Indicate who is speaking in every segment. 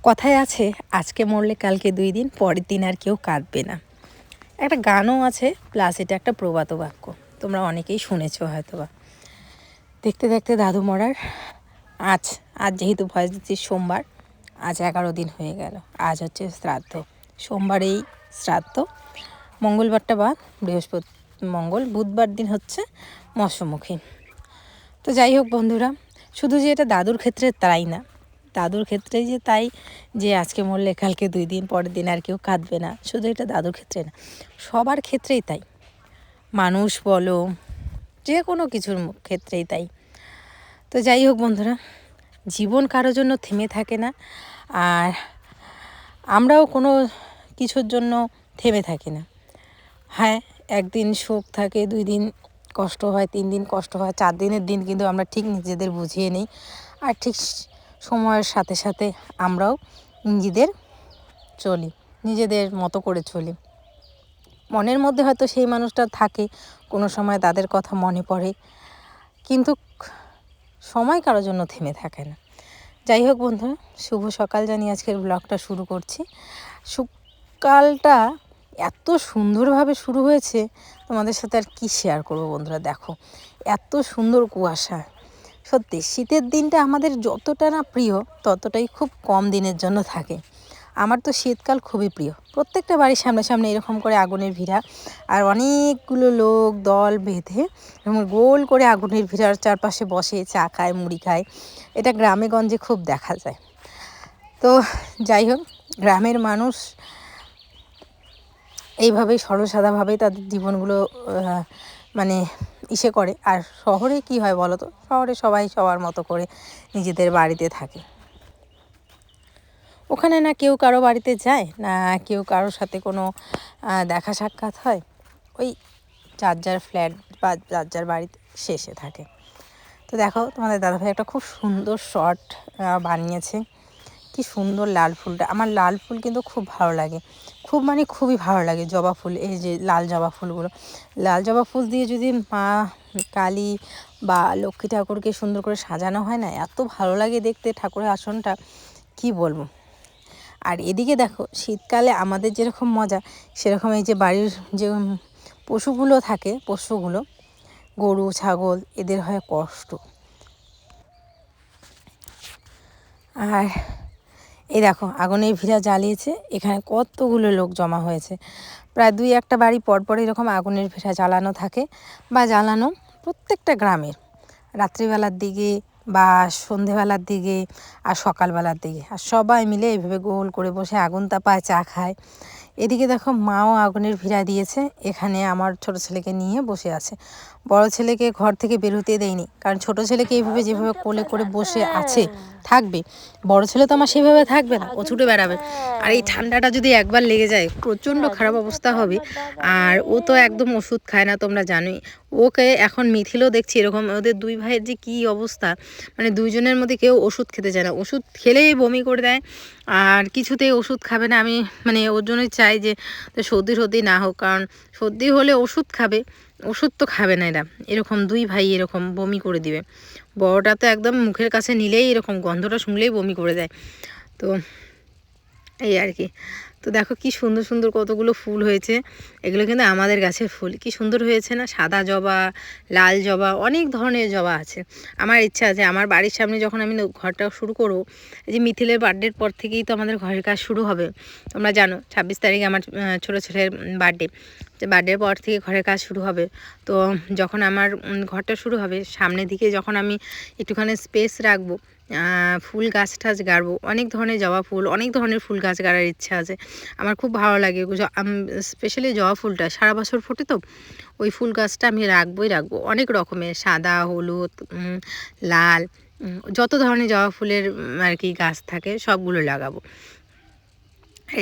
Speaker 1: কথায় আছে আজকে মরলে কালকে 2 দিন, পরের দিন আর কেউ কাঁদবে না। একটা গানও আছে, প্লাস এটা একটা প্রবাদ বাক্য, তোমরা অনেকেই শুনেছো হয়তোবা। দেখতে দেখতে দাদু মরার আজ আজ যেহেতু ভয়েস দিচ্ছি সোমবার, আজ 11 দিন হয়ে গেল। আজ হচ্ছে শ্রাদ্ধ, সোমবারেই শ্রাদ্ধ, মঙ্গলবারটা বাদ, বৃহস্পতি মঙ্গল, বুধবার দিন হচ্ছে মৎস্যমুখী। তো যাই হোক বন্ধুরা, শুধু যে এটা দাদুর ক্ষেত্রে তাই না, দাদুর ক্ষেত্রেই যে তাই যে আজকে মরলে কালকে 2 দিন, পরের দিন আর কেউ কাঁদবে না, শুধু এটা দাদুর ক্ষেত্রে না, সবার ক্ষেত্রেই তাই। মানুষ বলো, যে কোনো কিছুর ক্ষেত্রেই তাই। তো যাই হোক বন্ধুরা, জীবন কারোর জন্য থেমে থাকে না, আর আমরাও কোনো কিছুর জন্য থেমে থাকি না। হ্যাঁ, একদিন সুখ থাকে, 2 দিন কষ্ট হয়, 3 দিন কষ্ট হয়, 4 দিনের দিন কিন্তু আমরা ঠিক নিজেদের বুঝিয়ে নিই, আর ঠিক সময়ের সাথে সাথে আমরাও নিজেদের চলি, নিজেদের মতো করে চলি। মনের মধ্যে হয়তো সেই মানুষটা থাকে, কোনো সময় তাদের কথা মনে পড়ে, কিন্তু সময় কারোর জন্য থেমে থাকে না। যাই হোক বন্ধুরা, শুভ সকাল জানিয়ে আজকের ব্লগটা শুরু করছি। সকালটা এত সুন্দরভাবে শুরু হয়েছে, তোমাদের সাথে আর কি শেয়ার করবো বন্ধুরা। দেখো, এত সুন্দর কুয়াশা। সত্যি শীতের দিনটা আমাদের যতটা না প্রিয়, ততটাই খুব কম দিনের জন্য থাকে। আমার তো শীতকাল খুবই প্রিয়। প্রত্যেকটা বাড়ির সামনে সামনে এরকম করে আগুনের ভিড়া, আর অনেকগুলো লোক দল বেঁধে গোল করে আগুনের ভিড়ার চারপাশে বসে চা খায়, মুড়ি খায়। এটা গ্রামে গঞ্জে খুব দেখা যায়। তো যাই হোক, গ্রামের মানুষ এইভাবেই সরলসাদাভাবেই তাদের জীবনগুলো মানে ইসে করে। আর শহরে কি হয় বলো তো, শহরে সবাই সবার মতো করে নিজেদের বাড়িতে থাকে। ওখানে না কেউ কারো বাড়িতে যায়, না কেউ কারোর সাথে কোনো দেখা সাক্ষাৎ হয়। ওই যার যার ফ্ল্যাট বা যার যার বাড়িতে শেষে থাকে। তো দেখো, তোমাদের দাদাভাই একটা খুব সুন্দর শর্ট বানিয়েছে। কি সুন্দর লাল ফুলটা, আমার লাল ফুল কিন্তু খুব ভালো লাগে, খুব মানে খুবই ভালো লাগে। জবা ফুল, এই যে লাল জবা ফুলগুলো, লাল জবা ফুল দিয়ে যদি মা কালী বা লক্ষ্মী ঠাকুরকে সুন্দর করে সাজানো হয় না, এত ভালো লাগে দেখতে ঠাকুরের আসনটা, কি বলবো। আর এদিকে দেখো, শীতকালে আমাদের যেরকম মজা, সেরকম এই যে বাড়ির যে পশুগুলো থাকে, পশুগুলো গরু ছাগল, এদের হয় কষ্ট। আর এই দেখো, আগুনের ভিড়া জ্বালিয়েছে, এখানে কতগুলো লোক জমা হয়েছে। প্রায় 2-1টা বাড়ি পরপর এরকম আগুনের ভিড়া জ্বালানো থাকে, বা জ্বালানো প্রত্যেকটা গ্রামের রাত্রিবেলার দিকে বা সন্ধেবেলার দিকে আর সকালবেলার দিকে। আর সবাই মিলে এইভাবে গোল করে বসে আগুন তাপায়, চা খায়। এদিকে দেখো, মাও আগুনের ভিড়া দিয়েছে, এখানে আমার ছোট ছেলেকে নিয়ে বসে আছে। বড় ছেলেকে ঘর থেকে বেরোতে দেয়নি, কারণ ছোট ছেলেকে এইভাবে যেভাবে কোলে করে বসে আছে থাকবে, বড় ছেলে তো আমার সেভাবে থাকবে না, ও ছুটে বেড়াবে। আর এই ঠান্ডাটা যদি একবার লেগে যায়, প্রচণ্ড খারাপ অবস্থা হবে। আর ও তো একদম ওষুধ খায় না, তোমরা জানোই। ওকে এখন মিথিলও দেখছি এরকম, ওদের 2 ভাইয়ের যে কী অবস্থা, মানে 2জনের মধ্যে কেউ ওষুধ খেতে চায় না, ওষুধ খেলেই বমি করে দেয়, আর কিছুতেই ওষুধ খাবে না। আমি মানে ওর জন্যই চাই যে সর্দি না হোক, কারণ সর্দি হলে ওষুধ খাবে, ওষুধ তো খাবে না এরা। এরকম 2 ভাই এরকম বমি করে দিবে। বড়টা তো একদম মুখের কাছে নিলেই এরকম গন্ধটা শুনলেই বমি করে দেয়। তো এই আর কি। তো দেখো কি সুন্দর সুন্দর কতগুলো ফুল হয়েছে, এগুলো কিন্তু আমাদের গাছের ফুল। কি সুন্দর হয়েছে না, সাদা জবা, লাল জবা, অনেক ধরনের জবা আছে। আমার ইচ্ছা আছে আমার বাড়ির সামনে যখন আমি ঘরটা শুরু করবো, এই যে মিথিলের বার্থডের পর থেকেই তো আমাদের ঘরের কাজ শুরু হবে। তোমরা জানো 26 তারিখে আমার ছোটো ছেলের বার্থডে, বার্থডের পর থেকে ঘরের কাজ শুরু হবে। তো যখন আমার ঘরটা শুরু হবে, সামনের দিকে যখন আমি একটুখানি স্পেস রাখবো, ফুল গাছ টাছ গাড়বো, অনেক ধরনের জবা ফুল, অনেক ধরনের ফুল গাছ গাড়ার ইচ্ছা আছে। আমার খুব ভালো লাগে, স্পেশালি জবা ফুলটা সারা বছর ফোটে, তো ওই ফুল গাছটা আমি রাখবো, অনেক রকমের, সাদা, হলুদ, লাল, যত ধরনের জবা ফুলের আর কি গাছ থাকে সবগুলো লাগাবো।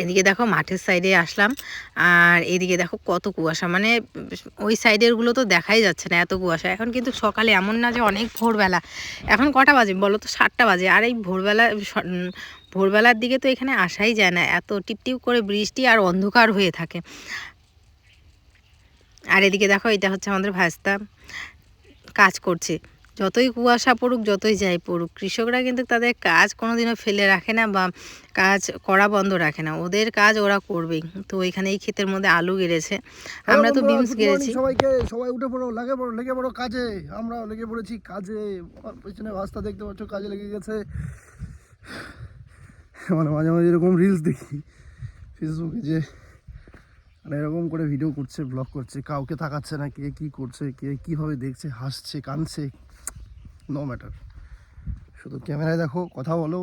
Speaker 1: এদিকে দেখো মাঠের সাইডে আসলাম, আর এদিকে দেখো কত কুয়াশা, মানে ওই সাইডেরগুলো তো দেখাই যাচ্ছে না, এত কুয়াশা। এখন কিন্তু সকালে এমন না যে অনেক ভোরবেলা, এখন কটা বাজে বলো তো, 7টা বাজে। আর এই ভোরবেলার দিকে তো এখানে আসাই যায় না, এত টিপটিপ করে বৃষ্টি আর অন্ধকার হয়ে থাকে। আর এদিকে দেখো, এটা হচ্ছে আমাদের ভাস্তা কাজ করছে, যতই কুয়াশা পড়ুক, যতই যাই পড়ুক, কৃষকরা কিন্তু তাদের কাজ কোনোদিনও ফেলে রাখে না বা কাজ করা বন্ধ রাখে না, ওদের কাজ ওরা করবেই। তো এখানে এই ক্ষেতের মধ্যে আলু গেড়েছে, আমরা তো বিনস গেড়েছি।
Speaker 2: সবাইকে, সবাই উঠে পড়ো, লেগে পড়ো কাজে। আমরা লেগে পড়েছি কাজে। পেছনে রাস্তা দেখতে পাচ্ছ, কাজে লেগে গেছে। মানে মাঝে মাঝে এরকম রিলস দেখি ফেসবুকে, যে মানে এরকম করে ভিডিও করছে, ব্লগ করছে, কাউকে তাকাচ্ছে না, কে কী করছে, কে কীভাবে দেখছে, হাসছে, কাঁদছে, নো ম্যাটার, শুধু ক্যামেরায় দেখো, কথা বলো,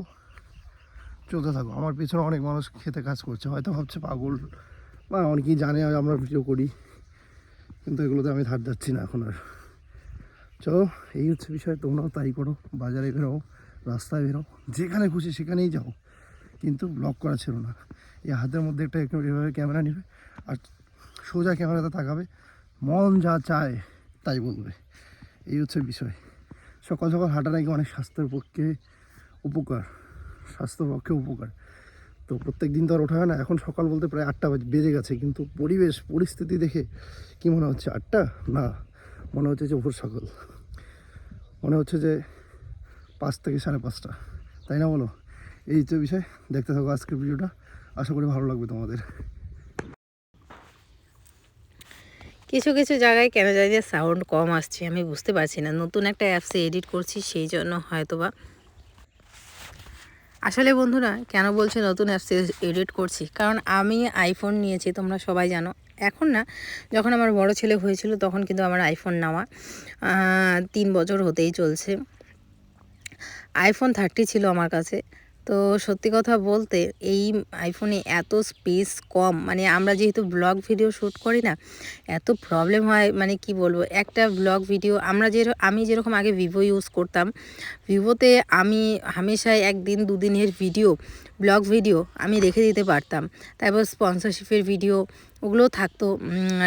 Speaker 2: চলতে থাকো। আমার পেছনে অনেক মানুষ খেতে কাজ করছে, হয়তো ভাবছে পাগল, বা অনেকেই জানে আমরা ভিডিও করি, কিন্তু এগুলোতে আমি ধার যাচ্ছি না এখন আর। চলো, এই হচ্ছে বিষয়। তোমরাও তাই করো, বাজারে বেরো, রাস্তায় বেরো, যেখানে খুশি সেখানেই যাও, কিন্তু ব্লগ করা ছিল না। এই হাতের মধ্যে একটা এভাবে ক্যামেরা নেবে আর সোজা ক্যামেরাতে তাকাবে, মন যা চায় তাই বলবে। এই হচ্ছে বিষয়। সকাল সকাল হাঁটা নাকি অনেক স্বাস্থ্যের পক্ষে উপকার, স্বাস্থ্যের পক্ষে উপকার। তো প্রত্যেক দিন তো আর ওঠা হয় না। এখন সকাল বলতে প্রায় 8টা বেজে গেছে, কিন্তু পরিস্থিতি দেখে কি মনে হচ্ছে 8টা না, মনে হচ্ছে যে ভোর সকাল, মনে হচ্ছে যে 5 থেকে 5:30, তাই না বলো? এই হচ্ছে বিষয়। দেখতে থাকো আজকের ভিডিওটা, আশা করি ভালো লাগবে তোমাদের।
Speaker 1: কিছু কিছু জায়গায় কেন জানি যে সাউন্ড কম আসছে, আমি বুঝতে পারছি না। নতুন একটা অ্যাপসে এডিট করছি, সেই জন্য হয়তো বা। আসলে বন্ধুরা, কেন বলছি নতুন অ্যাপসে এডিট করছি, কারণ আমি আইফোন নিয়েছি, তোমরা সবাই জানো। এখন না, যখন আমার বড় ছেলে হয়েছিল তখন কিন্তু আমার আইফোন নেওয়া 3 বছর হতেই চলছে। আইফোন 30 ছিল আমার কাছে। তো সত্যি কথা বলতে এই আইফোনে এত স্পেস কম, মানে আমরা যেহেতু ব্লগ ভিডিও শ্যুট করি না, এত প্রবলেম হয়, মানে কি বলবো। একটা ব্লগ ভিডিও আমি যেরকম আগে ভিভো ইউজ করতাম, ভিভোতে আমি হামেশাই 1 দিন 2 দিনের ভিডিও, ব্লগ ভিডিও আমি রেখে দিতে পারতাম। তারপর স্পন্সরশিপের ভিডিও ওগুলোও থাকতো,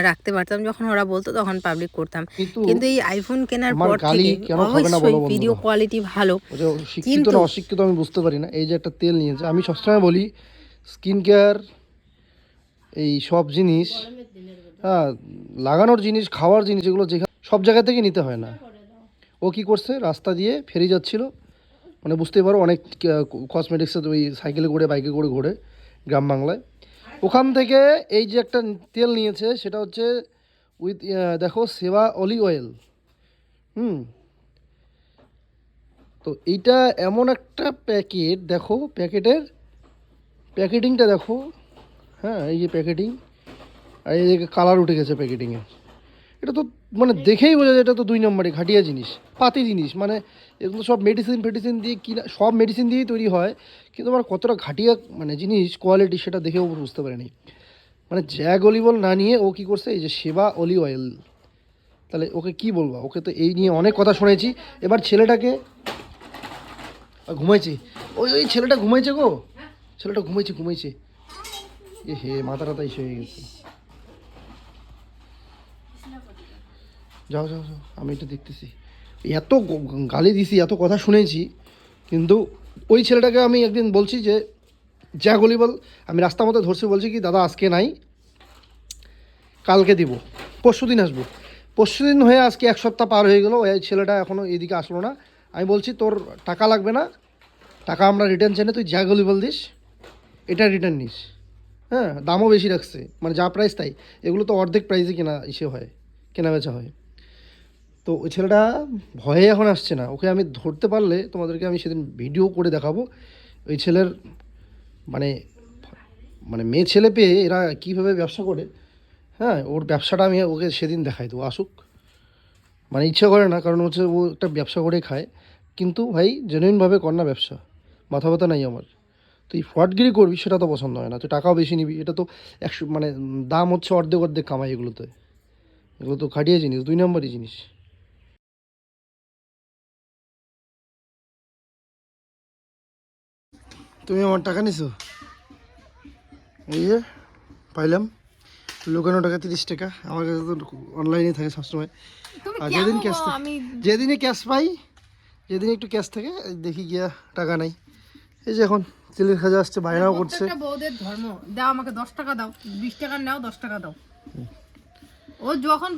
Speaker 1: রাখতে পারতাম, যখন ওরা বলতো তখন পাবলিক করতাম। কিন্তু এই আইফোন কেনার পর থেকে অবশ্যই ভিডিও কোয়ালিটি ভালো,
Speaker 2: শিক্ষিত না অশিক্ষিত আমি বুঝতে পারি না। এই যে একটা তেল নিয়েছে, আমি সবসময় বলি স্কিন কেয়ার, এই সব জিনিস, হ্যাঁ, লাগানোর জিনিস, খাওয়ার জিনিস, এগুলো যেখানে সব জায়গা থেকে নিতে হয় না। ও কি করছে, রাস্তা দিয়ে ফেরি যাচ্ছিল, মানে বুঝতেই পারো, অনেক কসমেটিক্সে ওই সাইকেলে করে, বাইকে করে ঘোরে গ্রাম বাংলায়। ওখান থেকে এই যে একটা তেল নিয়েছে, সেটা হচ্ছে উইথ দেখো সেবা অলিভ অয়েল। তো এইটা এমন একটা প্যাকেট, দেখো প্যাকেটিংটা দেখো, হ্যাঁ, এই যে প্যাকেটিং, আর এই যে কালার উঠে গেছে প্যাকেটিংয়ে। এটা তো মানে দেখেই বোঝা যায় এটা তো 2 নম্বরে ঘাটিয়া জিনিস, পাতি জিনিস। মানে এগুলো সব মেডিসিন দিয়ে কিনা, সব মেডিসিন দিয়েই তৈরি হয়, কিন্তু আমার কতটা ঘাটিয়া মানে জিনিস কোয়ালিটি, সেটা দেখেও বুঝতে পারেনি। মানে জ্যাক অলিভ অয়েল না নিয়ে ও কী করছে, এই যে সেবা অলিভ অয়েল। তাহলে ওকে কি বলবো, ওকে তো এই নিয়ে অনেক কথা শুনেছি। এবার ছেলেটাকে ঘুমাইছে, ওই ছেলেটা ঘুমাইছে গো, ছেলেটা ঘুমাইছে। এ হে, মাথাটা তাই হয়ে গেছে। যাও, আমি এটা দেখতেছি। এত গালি দিছি, এত কথা শুনেছি, কিন্তু ওই ছেলেটাকে আমি একদিন বলছি যে যা গলি বল, আমি রাস্তার মধ্যে ধরছি, বলছি কি দাদা আজকে নাই, কালকে দিব, পরশুদিন আসবো। পরশুদিন হয়ে আজকে 1 সপ্তাহ পার হয়ে গেল, ওই ছেলেটা এখনও এদিকে আসলো না। আমি বলছি তোর টাকা লাগবে না, টাকা আমরা রিটার্ন চাই না, তুই যা গলি বল দিস, এটা রিটার্ন নিস। হ্যাঁ, দামও বেশি রাখছে, মানে যা প্রাইস তাই। এগুলো তো অর্ধেক প্রাইসে কেনা বেচা হয়। তো ওই ছেলেটা ভয়ে এখন আসছে না। ওকে আমি ধরতে পারলে তোমাদেরকে আমি সেদিন ভিডিও করে দেখাবো ওই ছেলের, মানে মানে মেয়ে ছেলে পেয়ে এরা কীভাবে ব্যবসা করে। হ্যাঁ, ওর ব্যবসাটা আমি ওকে সেদিন দেখাই দেবো, আসুক। মানে ইচ্ছা করে না, কারণ হচ্ছে ও একটা ব্যবসা করে খায়, কিন্তু ভাই জেনুইনভাবে কর না ব্যবসা, মাথা ব্যথা নাই আমার। তুই ফ্রডগিরি করবি সেটা তো পছন্দ হয় না, তুই টাকাও বেশি নিবি, এটা তো 100 মানে দাম হচ্ছে অর্ধেক কামাই এগুলোতে। এগুলো তো খাটিয়ে জিনিস, 2 নম্বরই জিনিস। তুমি আমার টাকা নিছো, এই যে পাইলাম, লুকানো টাকা 30 টাকা। আমার কাছে তো অনলাইনে থাকে সবসময়, আর যেদিনে ক্যাশ পাই, যেদিন একটু ক্যাশ থাকে, দেখি গিয়া টাকা নাই। এই যে এখন তেলের খাজা আসছে, বায়নাও করছে।
Speaker 1: বউদের ধর্ম, দাও আমাকে 10 টাকা দাও, 20 টাকা নাও, 10 টাকা দাও। ও যখন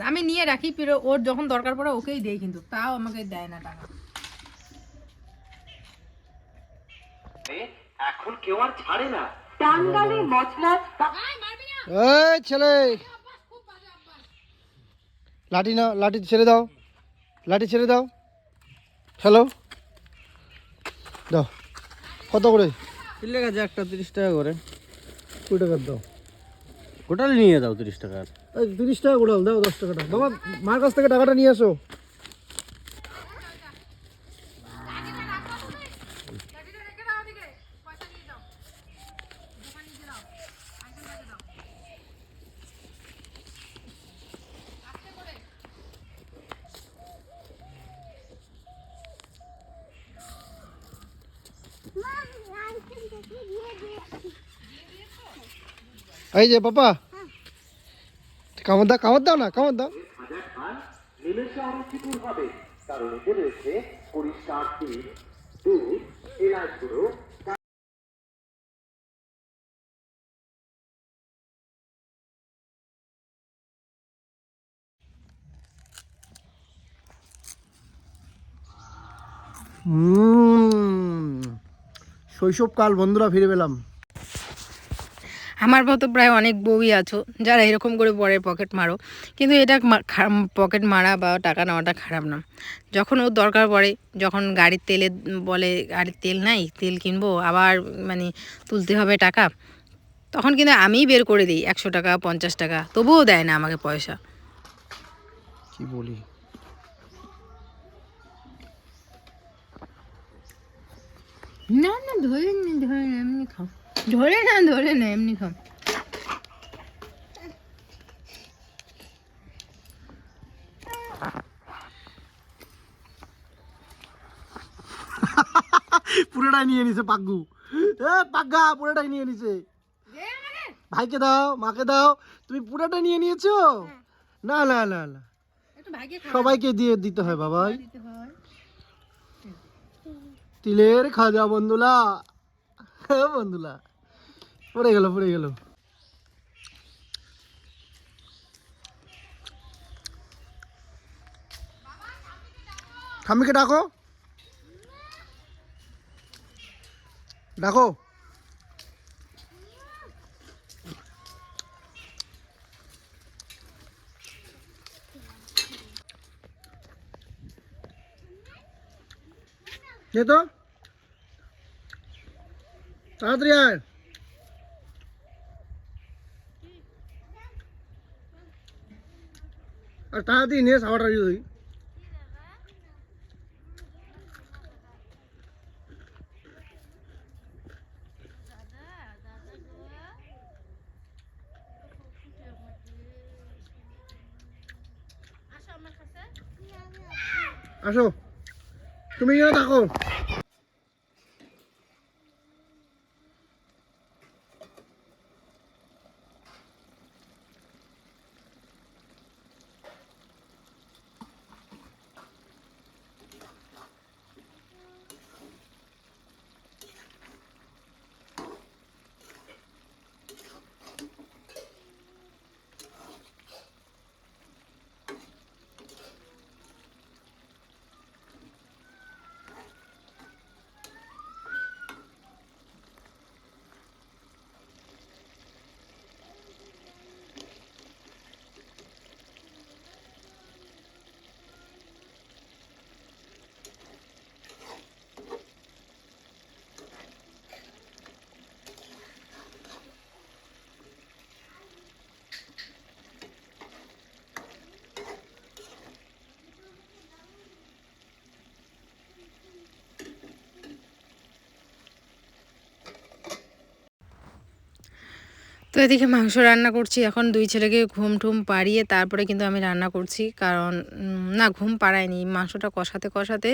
Speaker 1: আমি নিয়ে রাখি, ফিরে ওর যখন দরকার পড়ে ওকেই দেই, কিন্তু তাও আমাকে দেয় না টাকা।
Speaker 3: এখন কেউ আর ছাড়ে না টাঙ্গালে মছলা
Speaker 2: এই ছেলে, লাঠি না, লাঠি ছেড়ে দাও, লাঠি ছেড়ে দাও, হ্যালো দাও। কত করে?
Speaker 4: কিনলে গেছে একটা 30 টাকা করে।
Speaker 2: কুড়ি টাকার দাও।
Speaker 4: গোটাল নিয়ে দাও 30 টাকার।
Speaker 2: 30 টাকা গোড়াল দাও, 10 টাকাটা। বাবা মার কাছ থেকে টাকাটা নিয়ে আসো। এই যে পাপা, কামড় দাও, কামড় দাও না, কামড় দাও।
Speaker 3: হাজার খান নিমেষে অরুচিপুর হবে, কারণ এতে রয়েছে পরিষ্কার তিল, দুধ, এলাচ গুঁড়ো।
Speaker 2: শৈশবকাল বন্ধুরা ফিরে পেলাম।
Speaker 1: আমার মতো প্রায় অনেক বউই আছো যারা এরকম করে পরের পকেট মারো, কিন্তু এটা পকেট মারা বা টাকা নেওয়াটা খারাপ না। যখন ওর দরকার পড়ে, যখন গাড়ির তেলে বলে গাড়ির তেল নাই, তেল কিনবো, আবার মানে তুলতে হবে টাকা, তখন কিন্তু আমিই বের করে দিই 100 টাকা 50 টাকা, তবুও দেয় না আমাকে পয়সা।
Speaker 2: কি বলি,
Speaker 1: না না, ধরে নে, ধরে নে, এমনি খাও, ধরে না, ধরে না, এমনি খাও।
Speaker 2: পুরোটাই নিয়ে নিছে পাগ্গু। এ পাগ্গা পুরোটাই নিয়ে নিছে। ভাইকে দাও, মাকে দাও, তুমি পুরোটা নিয়ে নিয়েছো? না না না না, সবাইকে দিয়ে দিতে হয় বাবাই। তিলের খাজা বন্ধুলা, বন্ধুলা পড়ে গেল, পড়ে গেল। ঠাম্মিকে ডাকো, ডাকো। কে তো তাড়াতাড়ি আয়। আর তাড়াতাড়ি নিয়ে সাবাটা দিই। আসো, তুমি এখানে থাকো।
Speaker 1: তো এদিকে মাংস রান্না করছি, এখন দুই ছেলেকে ঘুম টুম পাড়িয়ে তারপরে কিন্তু আমি রান্না করছি, কারণ না ঘুম পাড়ায়নি, মাংসটা কষাতে কষাতে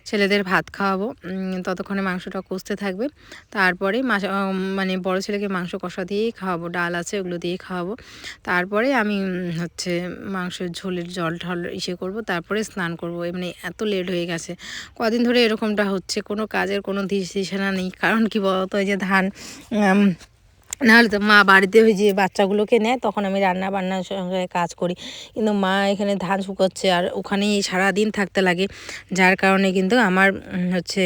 Speaker 1: ছেলেদের ভাত খাওয়াবো, ততক্ষণে মাংসটা কষতে থাকবে, তারপরে মানে বড় ছেলেকে মাংস কষা দিয়েই খাওয়াবো, ডাল আছে ওগুলো দিয়েই খাওয়াবো, তারপরে আমি হচ্ছে মাংসের ঝোলের জল ঢল করবো, তারপরে স্নান করব। এমনি এত লেট হয়ে গেছে, কদিন ধরে এরকমটা হচ্ছে, কোনো কাজের কোনো দিশা নেই, কারণ কি বলতো, এই যে ধান নাহলে তো মা বাড়িতে ওই যে বাচ্চাগুলোকে নেয়, তখন আমি রান্না বান্নার সঙ্গে কাজ করি, কিন্তু মা এখানে ধান শুকোচ্ছে আর ওখানেই সারাদিন থাকতে লাগে, যার কারণে কিন্তু আমার হচ্ছে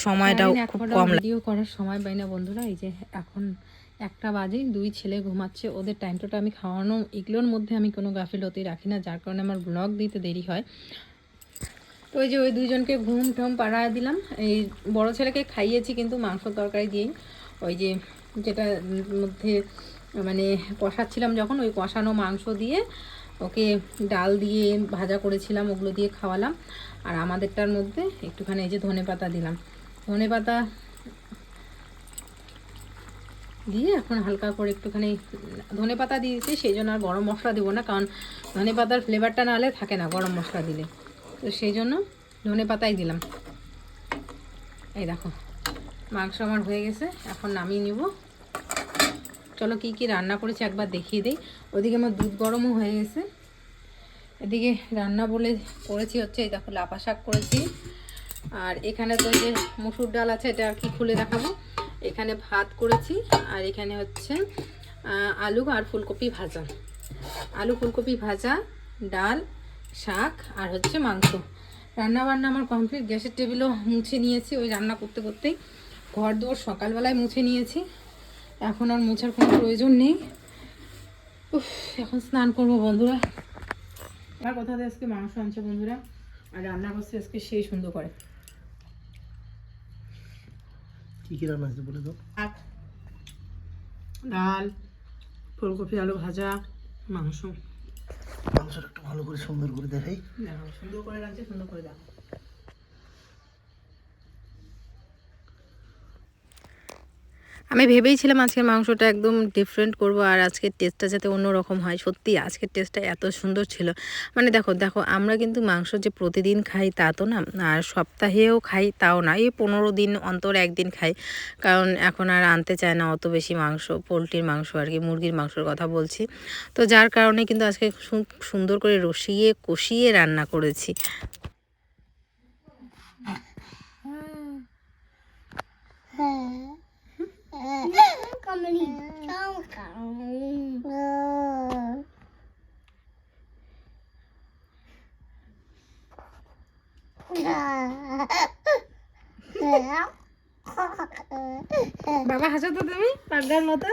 Speaker 1: সময়টাও খুব কম লাগে। ভিডিও করার সময় পাই না বন্ধুরা। এই যে এখন 1টা বাজে, 2 ছেলে ঘুমাচ্ছে, ওদের টাইম টোটা আমি খাওয়ানো এগুলোর মধ্যে আমি কোনো গাফিলতি রাখি না, যার কারণে আমার ব্লগ দিতে দেরি হয়। তো ওই যে ওই 2জনকে ঘুম টুম পাড়ায় দিলাম, এই বড় ছেলেকে খাইয়েছি কিন্তু মাংস তরকারি দিয়েই, ওই যে যেটা মধ্যে মানে কষাচ্ছিলাম যখন, ওই কষানো মাংস দিয়ে ওকে ডাল দিয়ে ভাজা করেছিলাম, ওগুলো দিয়ে খাওয়ালাম। আর আমাদেরটার মধ্যে একটুখানি এই যে ধনেপাতা দিলাম, ধনেপাতা দিয়ে এখন হালকা করে একটুখানি ধনেপাতা দিয়েছি, সেই জন্য আর গরম মশলা দেবো না, কারণ ধনেপাতার ফ্লেভারটা না হলে থাকে না গরম মশলা দিলে, তো সেই জন্য ধনেপাতাই দিলাম। এই দেখো মাংস আমার হয়ে গেছে, এখন নামিয়ে নিব। চলো কি কি রান্না করেছি একবার দেখিয়ে দিই। ওদিকে আমার দুধ গরমও হয়ে গেছে, এদিকে রান্না বলে করেছি হচ্ছে এই দেখো লাফা শাক করেছি, আর এখানে তো যে মসুর ডাল আছে, এটা আর কি খুলে দেখাবো। এখানে ভাত করেছি, আর এখানে হচ্ছে আলু আর ফুলকপি ভাজা, আলু ফুলকপি ভাজা, ডাল, শাক আর হচ্ছে মাংস। রান্না বান্না আমার কমপ্লিট, গ্যাসের টেবিলও মুছে নিয়েছি ওই রান্না করতে করতেই, ঘর দোর সকালবেলায় মুছে নিয়েছি, এখন আর মোছার কোনো প্রয়োজন নেই। উফ, এখন স্নান করবো বন্ধুরা। আর কোথাতে আজকে মাংস আনছে বন্ধুরা, আর রান্না করছে আজকে সেই সুন্দর করে।
Speaker 2: কি কি রান্না হয়েছে বলে দাও।
Speaker 1: শাক, ডাল, ফুলকপি আলু ভাজা, মাংস।
Speaker 2: মাংসটা একটু ভালো করে সুন্দর করে দেখাই।
Speaker 1: দেখো সুন্দর করে রাঁধছে, সুন্দর করে দেখো। আমি ভেবেইছিলাম আজকের মাংসটা একদম ডিফারেন্ট করব, আর আজকের টেস্টটা যাতে অন্যরকম হয়। সত্যি আজকের টেস্টটা এত সুন্দর ছিল, মানে দেখো দেখো আমরা কিন্তু মাংস যে প্রতিদিন খাই তা তো না, আর সপ্তাহেও খাই তাও না, এই 15 দিন অন্তর একদিন খাই, কারণ এখন আর আনতে চায় না অত বেশি মাংস, পোলট্রির মাংস আর কি, মুরগির মাংসর কথা বলছি। তো যার কারণে কিন্তু আজকে সুন্দর করে রসিয়ে কষিয়ে রান্না করেছি। বাবা হাসো তো তুমি পাগলার মতো।